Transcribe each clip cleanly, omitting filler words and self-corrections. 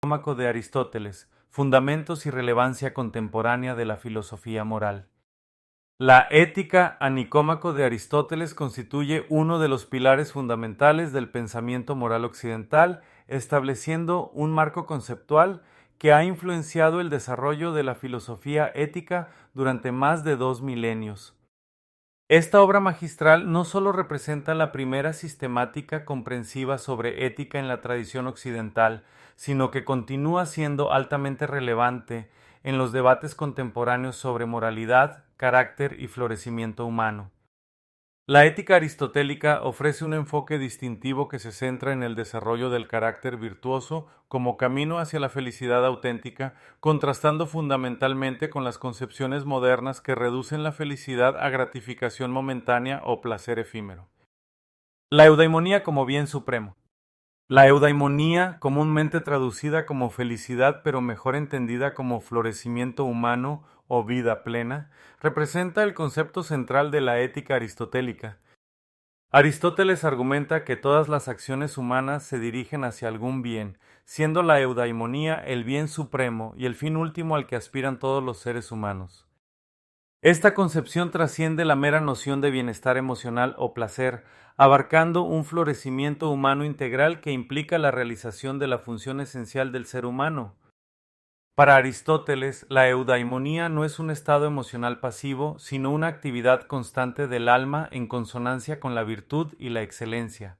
Nicómaco de Aristóteles, Fundamentos y relevancia contemporánea de la filosofía moral. La Ética a Nicómaco de Aristóteles constituye uno de los pilares fundamentales del pensamiento moral occidental, estableciendo un marco conceptual que ha influenciado el desarrollo de la filosofía ética durante más de 2 milenios. Esta obra magistral no solo representa la primera sistemática comprensiva sobre ética en la tradición occidental, sino que continúa siendo altamente relevante en los debates contemporáneos sobre moralidad, carácter y florecimiento humano. La ética aristotélica ofrece un enfoque distintivo que se centra en el desarrollo del carácter virtuoso como camino hacia la felicidad auténtica, contrastando fundamentalmente con las concepciones modernas que reducen la felicidad a gratificación momentánea o placer efímero. La eudaimonía como bien supremo. La eudaimonía, comúnmente traducida como felicidad pero mejor entendida como florecimiento humano o vida plena, representa el concepto central de la ética aristotélica. Aristóteles argumenta que todas las acciones humanas se dirigen hacia algún bien, siendo la eudaimonía el bien supremo y el fin último al que aspiran todos los seres humanos. Esta concepción trasciende la mera noción de bienestar emocional o placer, abarcando un florecimiento humano integral que implica la realización de la función esencial del ser humano. Para Aristóteles, la eudaimonía no es un estado emocional pasivo, sino una actividad constante del alma en consonancia con la virtud y la excelencia.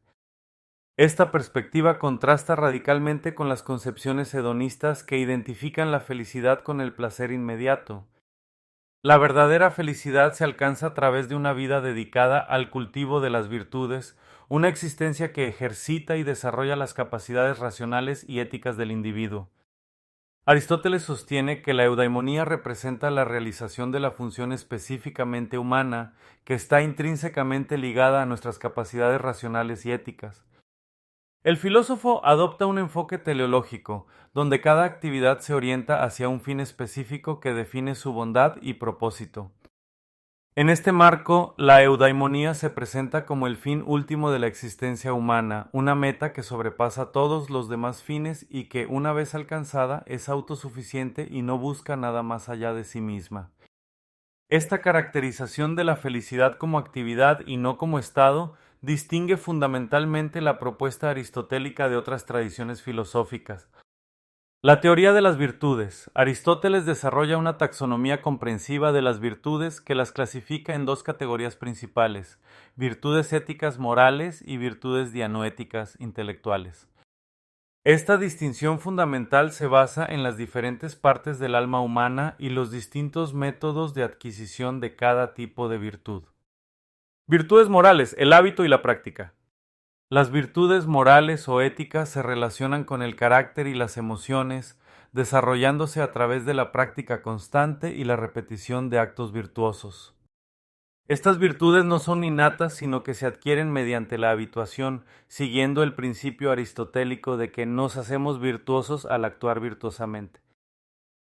Esta perspectiva contrasta radicalmente con las concepciones hedonistas que identifican la felicidad con el placer inmediato. La verdadera felicidad se alcanza a través de una vida dedicada al cultivo de las virtudes, una existencia que ejercita y desarrolla las capacidades racionales y éticas del individuo. Aristóteles sostiene que la eudaimonía representa la realización de la función específicamente humana que está intrínsecamente ligada a nuestras capacidades racionales y éticas. El filósofo adopta un enfoque teleológico, donde cada actividad se orienta hacia un fin específico que define su bondad y propósito. En este marco, la eudaimonía se presenta como el fin último de la existencia humana, una meta que sobrepasa todos los demás fines y que, una vez alcanzada, es autosuficiente y no busca nada más allá de sí misma. Esta caracterización de la felicidad como actividad y no como estado distingue fundamentalmente la propuesta aristotélica de otras tradiciones filosóficas. La teoría de las virtudes. Aristóteles desarrolla una taxonomía comprensiva de las virtudes que las clasifica en dos categorías principales: virtudes éticas morales y virtudes dianoéticas intelectuales. Esta distinción fundamental se basa en las diferentes partes del alma humana y los distintos métodos de adquisición de cada tipo de virtud. Virtudes morales, el hábito y la práctica. Las virtudes morales o éticas se relacionan con el carácter y las emociones, desarrollándose a través de la práctica constante y la repetición de actos virtuosos. Estas virtudes no son innatas, sino que se adquieren mediante la habituación, siguiendo el principio aristotélico de que nos hacemos virtuosos al actuar virtuosamente.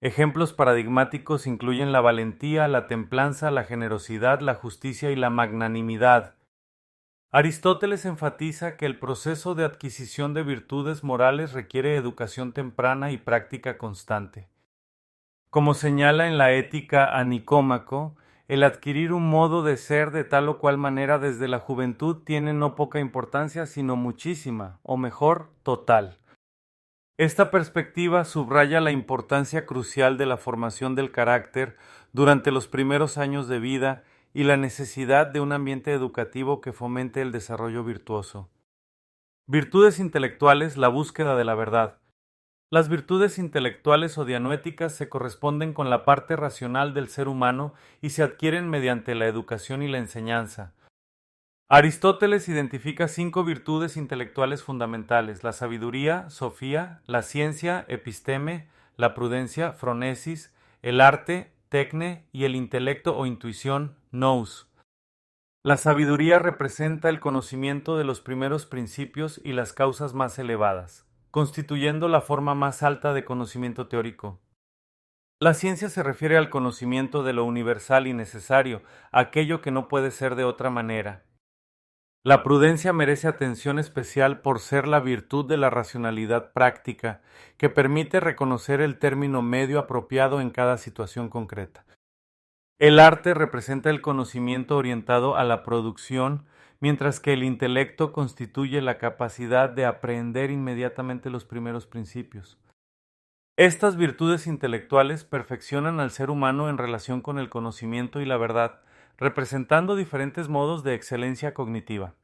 Ejemplos paradigmáticos incluyen la valentía, la templanza, la generosidad, la justicia y la magnanimidad. Aristóteles enfatiza que el proceso de adquisición de virtudes morales requiere educación temprana y práctica constante. Como señala en la Ética a Nicómaco, el adquirir un modo de ser de tal o cual manera desde la juventud tiene no poca importancia, sino muchísima, o mejor, total. Esta perspectiva subraya la importancia crucial de la formación del carácter durante los primeros años de vida y la necesidad de un ambiente educativo que fomente el desarrollo virtuoso. Virtudes intelectuales, la búsqueda de la verdad. Las virtudes intelectuales o dianoéticas se corresponden con la parte racional del ser humano y se adquieren mediante la educación y la enseñanza. Aristóteles identifica 5 virtudes intelectuales fundamentales: la sabiduría, sofía; la ciencia, episteme; la prudencia, phronesis; el arte, tecne; y el intelecto o intuición, nous. La sabiduría representa el conocimiento de los primeros principios y las causas más elevadas, constituyendo la forma más alta de conocimiento teórico. La ciencia se refiere al conocimiento de lo universal y necesario, aquello que no puede ser de otra manera. La prudencia merece atención especial por ser la virtud de la racionalidad práctica, que permite reconocer el término medio apropiado en cada situación concreta. El arte representa el conocimiento orientado a la producción, mientras que el intelecto constituye la capacidad de aprehender inmediatamente los primeros principios. Estas virtudes intelectuales perfeccionan al ser humano en relación con el conocimiento y la verdad, representando diferentes modos de excelencia cognitiva.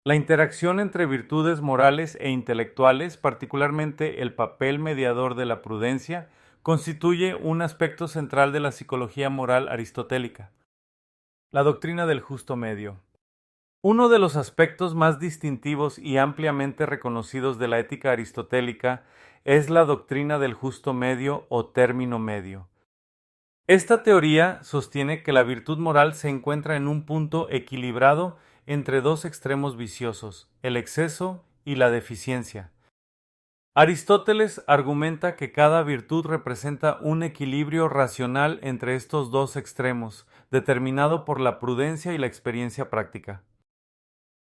La interacción entre virtudes morales e intelectuales, particularmente el papel mediador de la prudencia, constituye un aspecto central de la psicología moral aristotélica. La doctrina del justo medio. Uno de los aspectos más distintivos y ampliamente reconocidos de la ética aristotélica es la doctrina del justo medio o término medio. Esta teoría sostiene que la virtud moral se encuentra en un punto equilibrado entre dos extremos viciosos, el exceso y la deficiencia. Aristóteles argumenta que cada virtud representa un equilibrio racional entre estos dos extremos, determinado por la prudencia y la experiencia práctica.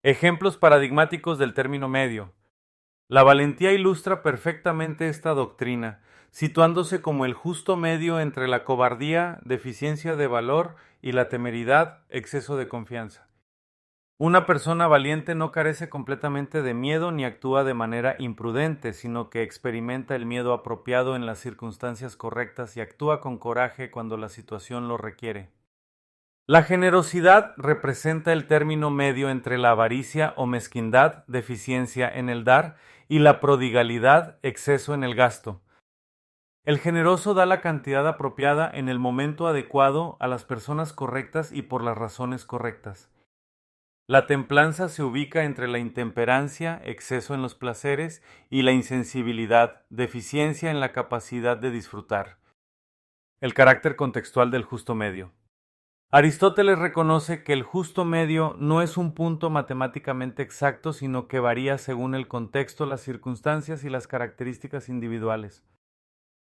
Ejemplos paradigmáticos del término medio. La valentía ilustra perfectamente esta doctrina, situándose como el justo medio entre la cobardía, deficiencia de valor, y la temeridad, exceso de confianza. Una persona valiente no carece completamente de miedo ni actúa de manera imprudente, sino que experimenta el miedo apropiado en las circunstancias correctas y actúa con coraje cuando la situación lo requiere. La generosidad representa el término medio entre la avaricia o mezquindad, deficiencia en el dar, y la prodigalidad, exceso en el gasto. El generoso da la cantidad apropiada en el momento adecuado a las personas correctas y por las razones correctas. La templanza se ubica entre la intemperancia, exceso en los placeres, y la insensibilidad, deficiencia en la capacidad de disfrutar. El carácter contextual del justo medio. Aristóteles reconoce que el justo medio no es un punto matemáticamente exacto, sino que varía según el contexto, las circunstancias y las características individuales.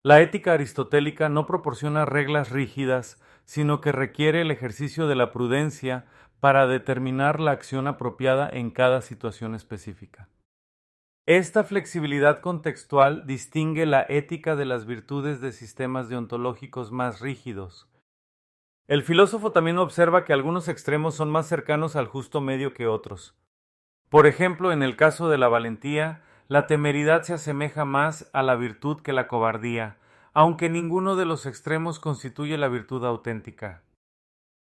La ética aristotélica no proporciona reglas rígidas, sino que requiere el ejercicio de la prudencia para determinar la acción apropiada en cada situación específica. Esta flexibilidad contextual distingue la ética de las virtudes de sistemas deontológicos más rígidos. El filósofo también observa que algunos extremos son más cercanos al justo medio que otros. Por ejemplo, en el caso de la valentía, la temeridad se asemeja más a la virtud que la cobardía, aunque ninguno de los extremos constituye la virtud auténtica.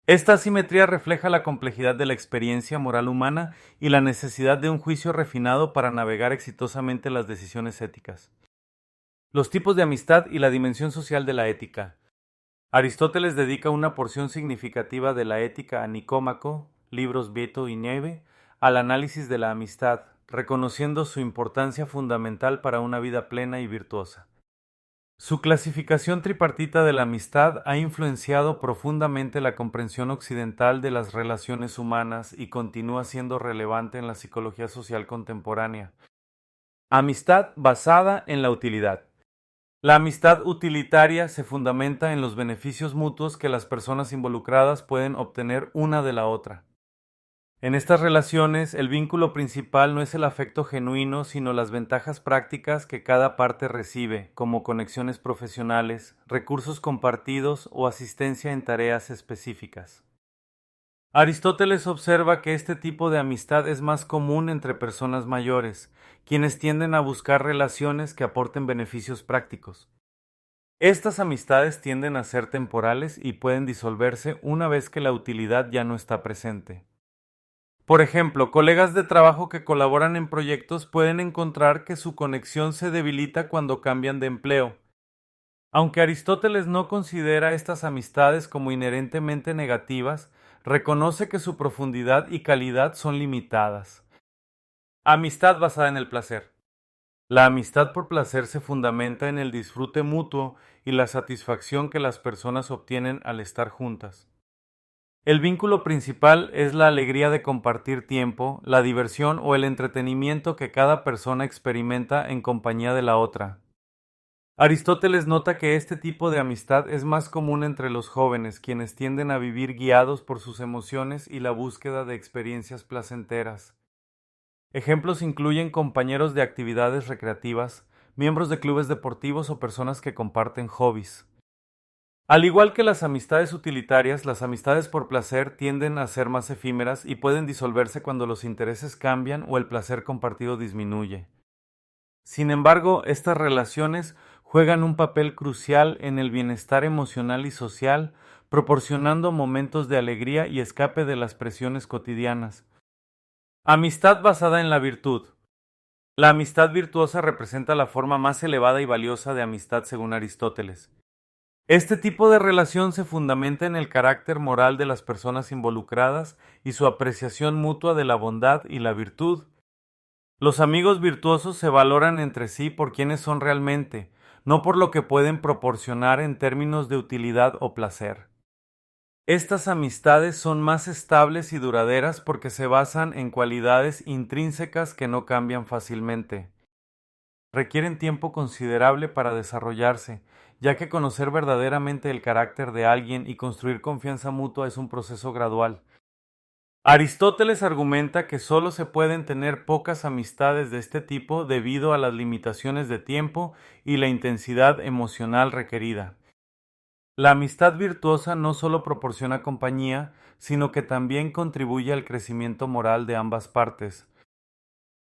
Esta asimetría refleja la complejidad de la experiencia moral humana y la necesidad de un juicio refinado para navegar exitosamente las decisiones éticas. Los tipos de amistad y la dimensión social de la ética. Aristóteles dedica una porción significativa de la ética a Nicómaco, libros Vieto y Nieve, al análisis de la amistad, reconociendo su importancia fundamental para una vida plena y virtuosa. Su clasificación tripartita de la amistad ha influenciado profundamente la comprensión occidental de las relaciones humanas y continúa siendo relevante en la psicología social contemporánea. Amistad basada en la utilidad. La amistad utilitaria se fundamenta en los beneficios mutuos que las personas involucradas pueden obtener una de la otra. En estas relaciones, el vínculo principal no es el afecto genuino, sino las ventajas prácticas que cada parte recibe, como conexiones profesionales, recursos compartidos o asistencia en tareas específicas. Aristóteles observa que este tipo de amistad es más común entre personas mayores, quienes tienden a buscar relaciones que aporten beneficios prácticos. Estas amistades tienden a ser temporales y pueden disolverse una vez que la utilidad ya no está presente. Por ejemplo, colegas de trabajo que colaboran en proyectos pueden encontrar que su conexión se debilita cuando cambian de empleo. Aunque Aristóteles no considera estas amistades como inherentemente negativas, reconoce que su profundidad y calidad son limitadas. Amistad basada en el placer. La amistad por placer se fundamenta en el disfrute mutuo y la satisfacción que las personas obtienen al estar juntas. El vínculo principal es la alegría de compartir tiempo, la diversión o el entretenimiento que cada persona experimenta en compañía de la otra. Aristóteles nota que este tipo de amistad es más común entre los jóvenes, quienes tienden a vivir guiados por sus emociones y la búsqueda de experiencias placenteras. Ejemplos incluyen compañeros de actividades recreativas, miembros de clubes deportivos o personas que comparten hobbies. Al igual que las amistades utilitarias, las amistades por placer tienden a ser más efímeras y pueden disolverse cuando los intereses cambian o el placer compartido disminuye. Sin embargo, estas relaciones juegan un papel crucial en el bienestar emocional y social, proporcionando momentos de alegría y escape de las presiones cotidianas. Amistad basada en la virtud. La amistad virtuosa representa la forma más elevada y valiosa de amistad según Aristóteles. Este tipo de relación se fundamenta en el carácter moral de las personas involucradas y su apreciación mutua de la bondad y la virtud. Los amigos virtuosos se valoran entre sí por quienes son realmente, no por lo que pueden proporcionar en términos de utilidad o placer. Estas amistades son más estables y duraderas porque se basan en cualidades intrínsecas que no cambian fácilmente. Requieren tiempo considerable para desarrollarse, ya que conocer verdaderamente el carácter de alguien y construir confianza mutua es un proceso gradual. Aristóteles argumenta que solo se pueden tener pocas amistades de este tipo debido a las limitaciones de tiempo y la intensidad emocional requerida. La amistad virtuosa no solo proporciona compañía, sino que también contribuye al crecimiento moral de ambas partes.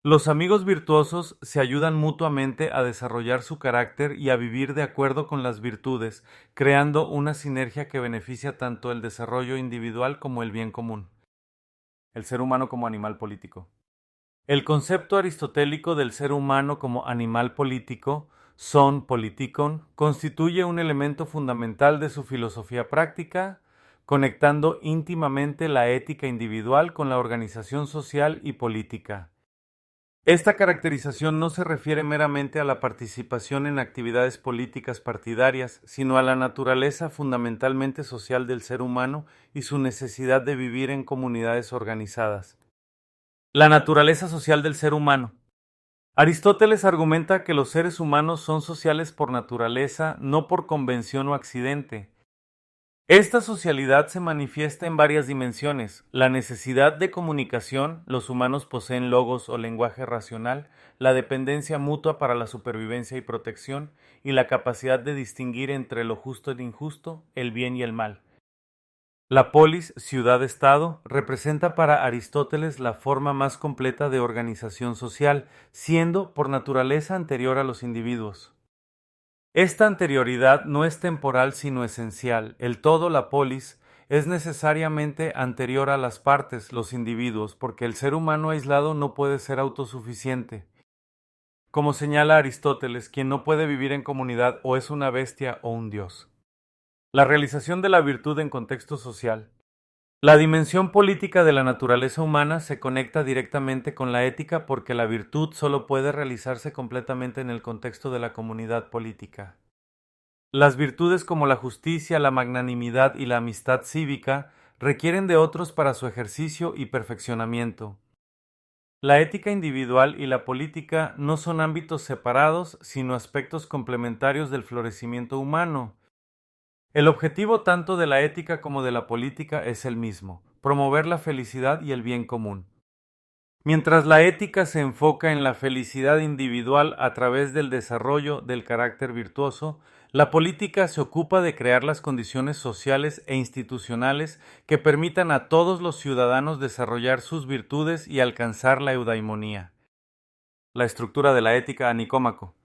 Los amigos virtuosos se ayudan mutuamente a desarrollar su carácter y a vivir de acuerdo con las virtudes, creando una sinergia que beneficia tanto el desarrollo individual como el bien común. El ser humano como animal político. El concepto aristotélico del ser humano como animal político, son politikon, constituye un elemento fundamental de su filosofía práctica, conectando íntimamente la ética individual con la organización social y política. Esta caracterización no se refiere meramente a la participación en actividades políticas partidarias, sino a la naturaleza fundamentalmente social del ser humano y su necesidad de vivir en comunidades organizadas. La naturaleza social del ser humano. Aristóteles argumenta que los seres humanos son sociales por naturaleza, no por convención o accidente. Esta socialidad se manifiesta en varias dimensiones: la necesidad de comunicación, los humanos poseen logos o lenguaje racional, la dependencia mutua para la supervivencia y protección, y la capacidad de distinguir entre lo justo y lo injusto, el bien y el mal. La polis, ciudad-estado, representa para Aristóteles la forma más completa de organización social, siendo por naturaleza anterior a los individuos. Esta anterioridad no es temporal sino esencial. El todo, la polis, es necesariamente anterior a las partes, los individuos, porque el ser humano aislado no puede ser autosuficiente. Como señala Aristóteles, quien no puede vivir en comunidad o es una bestia o un dios. La realización de la virtud en contexto social. La dimensión política de la naturaleza humana se conecta directamente con la ética porque la virtud solo puede realizarse completamente en el contexto de la comunidad política. Las virtudes como la justicia, la magnanimidad y la amistad cívica requieren de otros para su ejercicio y perfeccionamiento. La ética individual y la política no son ámbitos separados, sino aspectos complementarios del florecimiento humano. El objetivo tanto de la ética como de la política es el mismo: promover la felicidad y el bien común. Mientras la ética se enfoca en la felicidad individual a través del desarrollo del carácter virtuoso, la política se ocupa de crear las condiciones sociales e institucionales que permitan a todos los ciudadanos desarrollar sus virtudes y alcanzar la eudaimonía. La estructura de la ética a Nicómaco.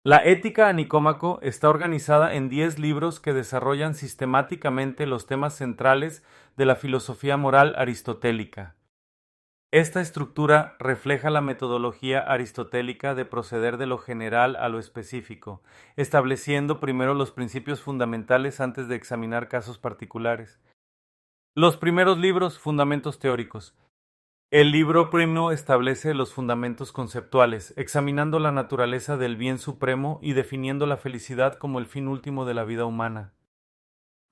La ética a Nicómaco está organizada en 10 libros que desarrollan sistemáticamente los temas centrales de la filosofía moral aristotélica. Esta estructura refleja la metodología aristotélica de proceder de lo general a lo específico, estableciendo primero los principios fundamentales antes de examinar casos particulares. Los primeros libros, fundamentos teóricos. El libro primero establece los fundamentos conceptuales, examinando la naturaleza del bien supremo y definiendo la felicidad como el fin último de la vida humana.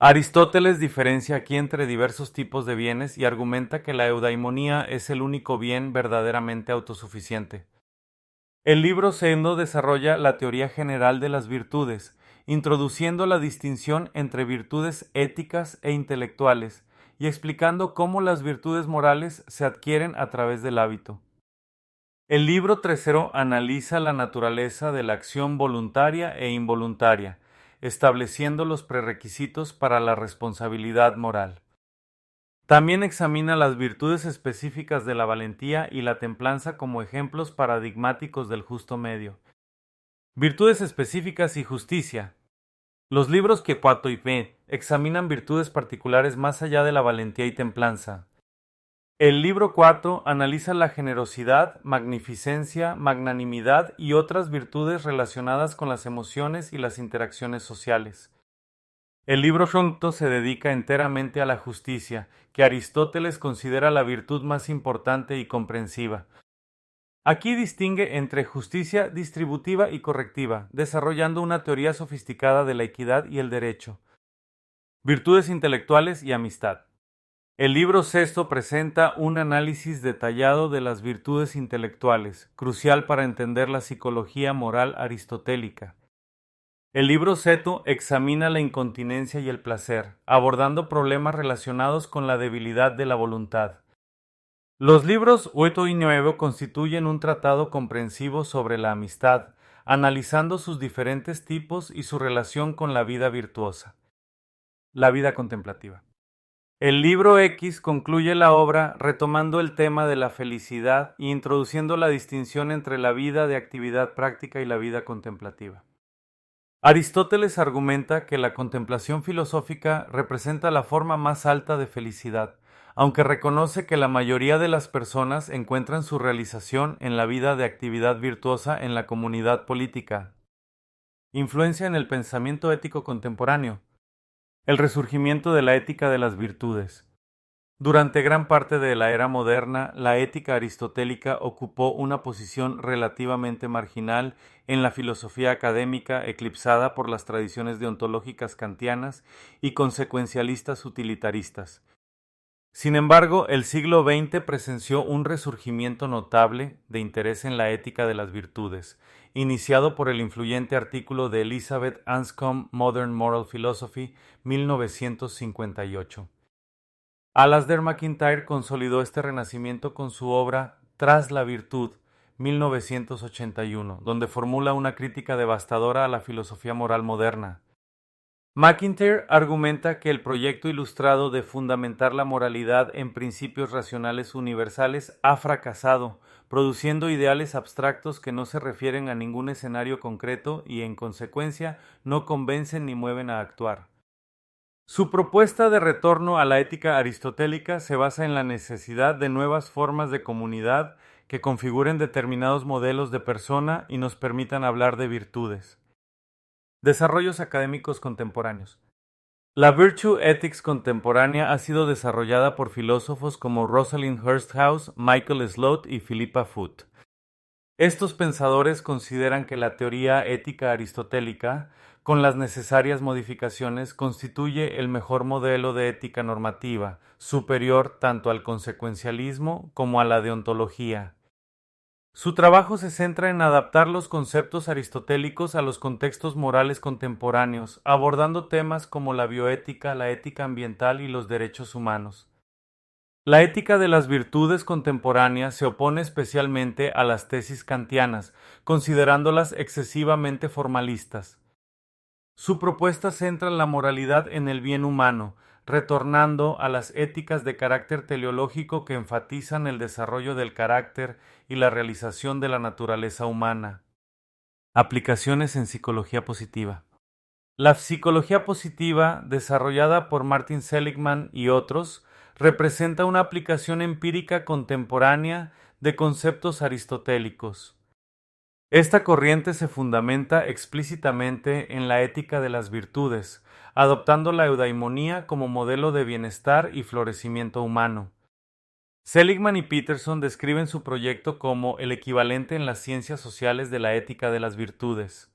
Aristóteles diferencia aquí entre diversos tipos de bienes y argumenta que la eudaimonía es el único bien verdaderamente autosuficiente. El libro Sendo desarrolla la teoría general de las virtudes, introduciendo la distinción entre virtudes éticas e intelectuales y explicando cómo las virtudes morales se adquieren a través del hábito. El libro tercero analiza la naturaleza de la acción voluntaria e involuntaria, estableciendo los prerequisitos para la responsabilidad moral. También examina las virtudes específicas de la valentía y la templanza como ejemplos paradigmáticos del justo medio. Virtudes específicas y justicia. Los libros Quepato y P examinan virtudes particulares más allá de la valentía y templanza. El libro 4 analiza la generosidad, magnificencia, magnanimidad y otras virtudes relacionadas con las emociones y las interacciones sociales. El libro 5 se dedica enteramente a la justicia, que Aristóteles considera la virtud más importante y comprensiva. Aquí distingue entre justicia distributiva y correctiva, desarrollando una teoría sofisticada de la equidad y el derecho. Virtudes intelectuales y amistad. El libro sexto presenta un análisis detallado de las virtudes intelectuales, crucial para entender la psicología moral aristotélica. El libro séptimo examina la incontinencia y el placer, abordando problemas relacionados con la debilidad de la voluntad. Los libros 8 y 9 constituyen un tratado comprensivo sobre la amistad, analizando sus diferentes tipos y su relación con la vida virtuosa. La vida contemplativa. El libro X concluye la obra retomando el tema de la felicidad e introduciendo la distinción entre la vida de actividad práctica y la vida contemplativa. Aristóteles argumenta que la contemplación filosófica representa la forma más alta de felicidad, aunque reconoce que la mayoría de las personas encuentran su realización en la vida de actividad virtuosa en la comunidad política. Influencia en el pensamiento ético contemporáneo. El resurgimiento de la ética de las virtudes. Durante gran parte de la era moderna, la ética aristotélica ocupó una posición relativamente marginal en la filosofía académica, eclipsada por las tradiciones deontológicas kantianas y consecuencialistas utilitaristas. Sin embargo, el siglo XX presenció un resurgimiento notable de interés en la ética de las virtudes, iniciado por el influyente artículo de Elizabeth Anscombe Modern Moral Philosophy, 1958. Alasdair MacIntyre consolidó este renacimiento con su obra Tras la virtud, 1981, donde formula una crítica devastadora a la filosofía moral moderna. MacIntyre argumenta que el proyecto ilustrado de fundamentar la moralidad en principios racionales universales ha fracasado, produciendo ideales abstractos que no se refieren a ningún escenario concreto y, en consecuencia, no convencen ni mueven a actuar. Su propuesta de retorno a la ética aristotélica se basa en la necesidad de nuevas formas de comunidad que configuren determinados modelos de persona y nos permitan hablar de virtudes. Desarrollos académicos contemporáneos. La Virtue Ethics contemporánea ha sido desarrollada por filósofos como Rosalind Hursthouse, Michael Sloat y Philippa Foot. Estos pensadores consideran que la teoría ética aristotélica, con las necesarias modificaciones, constituye el mejor modelo de ética normativa, superior tanto al consecuencialismo como a la deontología. Su trabajo se centra en adaptar los conceptos aristotélicos a los contextos morales contemporáneos, abordando temas como la bioética, la ética ambiental y los derechos humanos. La ética de las virtudes contemporáneas se opone especialmente a las tesis kantianas, considerándolas excesivamente formalistas. Su propuesta centra la moralidad en el bien humano, retornando a las éticas de carácter teleológico que enfatizan el desarrollo del carácter y la realización de la naturaleza humana. Aplicaciones en psicología positiva. La psicología positiva, desarrollada por Martin Seligman y otros, representa una aplicación empírica contemporánea de conceptos aristotélicos. Esta corriente se fundamenta explícitamente en la ética de las virtudes, adoptando la eudaimonía como modelo de bienestar y florecimiento humano. Seligman y Peterson describen su proyecto como el equivalente en las ciencias sociales de la ética de las virtudes.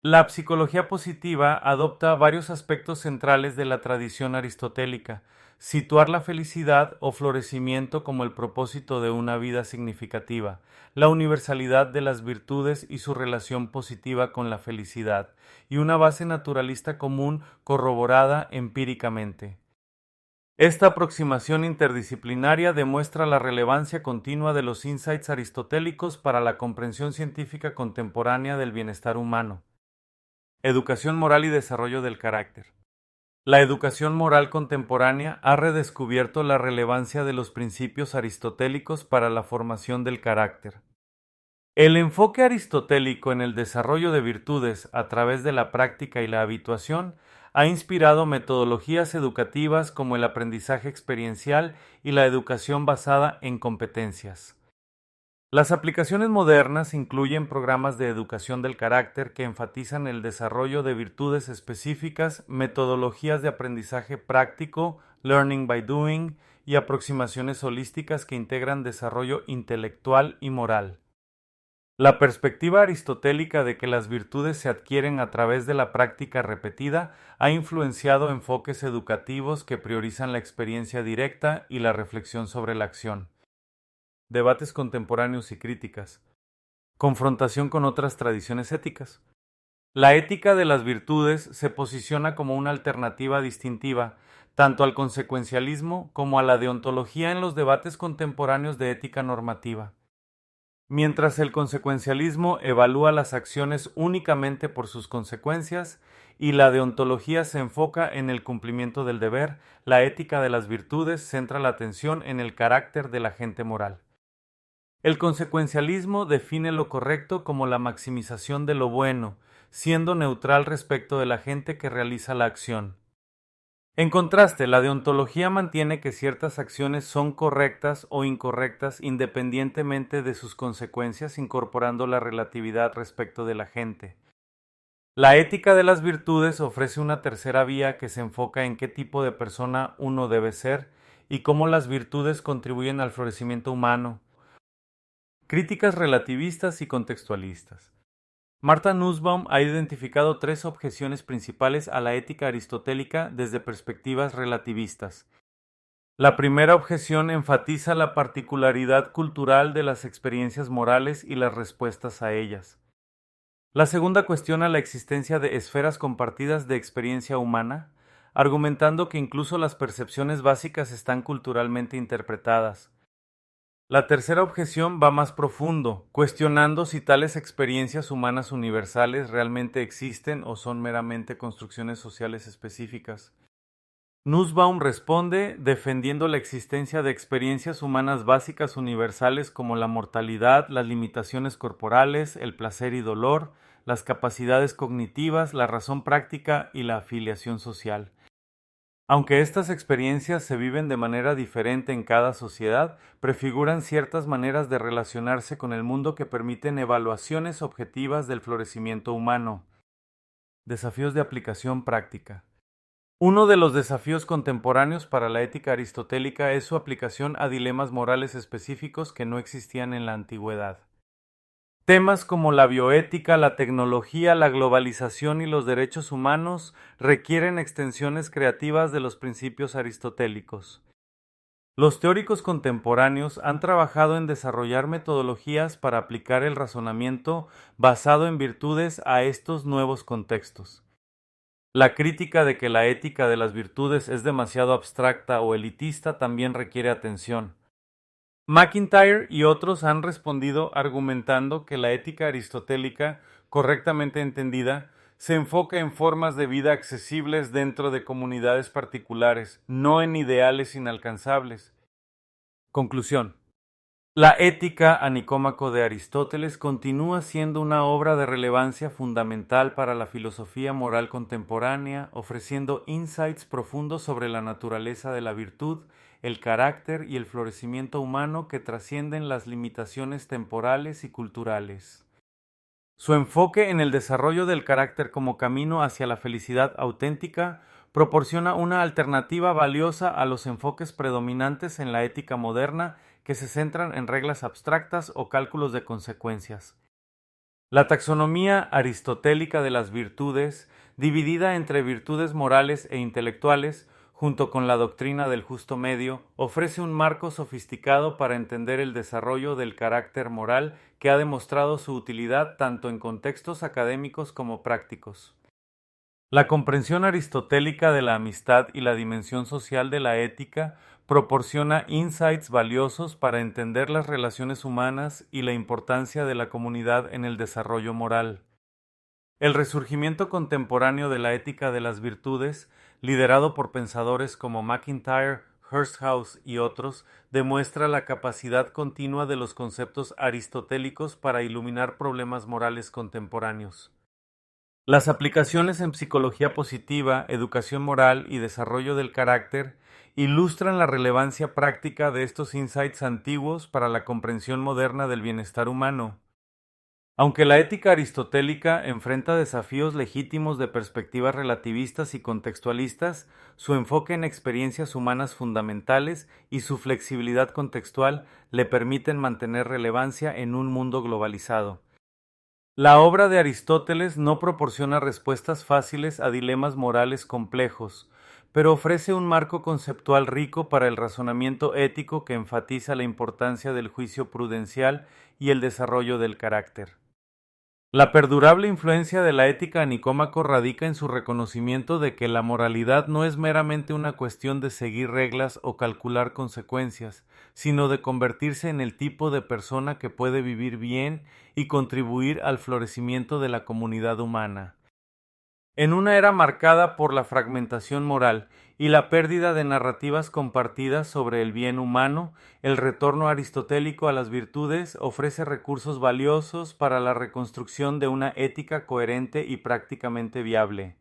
La psicología positiva adopta varios aspectos centrales de la tradición aristotélica: situar la felicidad o florecimiento como el propósito de una vida significativa, la universalidad de las virtudes y su relación positiva con la felicidad, y una base naturalista común corroborada empíricamente. Esta aproximación interdisciplinaria demuestra la relevancia continua de los insights aristotélicos para la comprensión científica contemporánea del bienestar humano. Educación moral y desarrollo del carácter. La educación moral contemporánea ha redescubierto la relevancia de los principios aristotélicos para la formación del carácter. El enfoque aristotélico en el desarrollo de virtudes a través de la práctica y la habituación ha inspirado metodologías educativas como el aprendizaje experiencial y la educación basada en competencias. Las aplicaciones modernas incluyen programas de educación del carácter que enfatizan el desarrollo de virtudes específicas, metodologías de aprendizaje práctico, learning by doing, y aproximaciones holísticas que integran desarrollo intelectual y moral. La perspectiva aristotélica de que las virtudes se adquieren a través de la práctica repetida ha influenciado enfoques educativos que priorizan la experiencia directa y la reflexión sobre la acción. Debates contemporáneos y críticas. Confrontación con otras tradiciones éticas. La ética de las virtudes se posiciona como una alternativa distintiva tanto al consecuencialismo como a la deontología en los debates contemporáneos de ética normativa. Mientras el consecuencialismo evalúa las acciones únicamente por sus consecuencias y la deontología se enfoca en el cumplimiento del deber, la ética de las virtudes centra la atención en el carácter del agente moral. El consecuencialismo define lo correcto como la maximización de lo bueno, siendo neutral respecto de la gente que realiza la acción. En contraste, la deontología mantiene que ciertas acciones son correctas o incorrectas independientemente de sus consecuencias, incorporando la relatividad respecto de la gente. La ética de las virtudes ofrece una tercera vía que se enfoca en qué tipo de persona uno debe ser y cómo las virtudes contribuyen al florecimiento humano. Críticas relativistas y contextualistas. Martha Nussbaum ha identificado tres objeciones principales a la ética aristotélica desde perspectivas relativistas. La primera objeción enfatiza la particularidad cultural de las experiencias morales y las respuestas a ellas. La segunda cuestiona la existencia de esferas compartidas de experiencia humana, argumentando que incluso las percepciones básicas están culturalmente interpretadas. La tercera objeción va más profundo, cuestionando si tales experiencias humanas universales realmente existen o son meramente construcciones sociales específicas. Nussbaum responde defendiendo la existencia de experiencias humanas básicas universales como la mortalidad, las limitaciones corporales, el placer y dolor, las capacidades cognitivas, la razón práctica y la afiliación social. Aunque estas experiencias se viven de manera diferente en cada sociedad, prefiguran ciertas maneras de relacionarse con el mundo que permiten evaluaciones objetivas del florecimiento humano. Desafíos de aplicación práctica. Uno de los desafíos contemporáneos para la ética aristotélica es su aplicación a dilemas morales específicos que no existían en la antigüedad. Temas como la bioética, la tecnología, la globalización y los derechos humanos requieren extensiones creativas de los principios aristotélicos. Los teóricos contemporáneos han trabajado en desarrollar metodologías para aplicar el razonamiento basado en virtudes a estos nuevos contextos. La crítica de que la ética de las virtudes es demasiado abstracta o elitista también requiere atención. McIntyre y otros han respondido argumentando que la ética aristotélica, correctamente entendida, se enfoca en formas de vida accesibles dentro de comunidades particulares, no en ideales inalcanzables. Conclusión. La Ética a Nicómaco de Aristóteles continúa siendo una obra de relevancia fundamental para la filosofía moral contemporánea, ofreciendo insights profundos sobre la naturaleza de la virtud, el carácter y el florecimiento humano que trascienden las limitaciones temporales y culturales. Su enfoque en el desarrollo del carácter como camino hacia la felicidad auténtica proporciona una alternativa valiosa a los enfoques predominantes en la ética moderna que se centran en reglas abstractas o cálculos de consecuencias. La taxonomía aristotélica de las virtudes, dividida entre virtudes morales e intelectuales, junto con la doctrina del justo medio, ofrece un marco sofisticado para entender el desarrollo del carácter moral que ha demostrado su utilidad tanto en contextos académicos como prácticos. La comprensión aristotélica de la amistad y la dimensión social de la ética proporciona insights valiosos para entender las relaciones humanas y la importancia de la comunidad en el desarrollo moral. El resurgimiento contemporáneo de la ética de las virtudes, liderado por pensadores como MacIntyre, Hursthouse y otros, demuestra la capacidad continua de los conceptos aristotélicos para iluminar problemas morales contemporáneos. Las aplicaciones en psicología positiva, educación moral y desarrollo del carácter ilustran la relevancia práctica de estos insights antiguos para la comprensión moderna del bienestar humano. Aunque la ética aristotélica enfrenta desafíos legítimos de perspectivas relativistas y contextualistas, su enfoque en experiencias humanas fundamentales y su flexibilidad contextual le permiten mantener relevancia en un mundo globalizado. La obra de Aristóteles no proporciona respuestas fáciles a dilemas morales complejos, pero ofrece un marco conceptual rico para el razonamiento ético que enfatiza la importancia del juicio prudencial y el desarrollo del carácter. La perdurable influencia de la ética a Nicómaco radica en su reconocimiento de que la moralidad no es meramente una cuestión de seguir reglas o calcular consecuencias, sino de convertirse en el tipo de persona que puede vivir bien y contribuir al florecimiento de la comunidad humana. En una era marcada por la fragmentación moral y la pérdida de narrativas compartidas sobre el bien humano, el retorno aristotélico a las virtudes ofrece recursos valiosos para la reconstrucción de una ética coherente y prácticamente viable.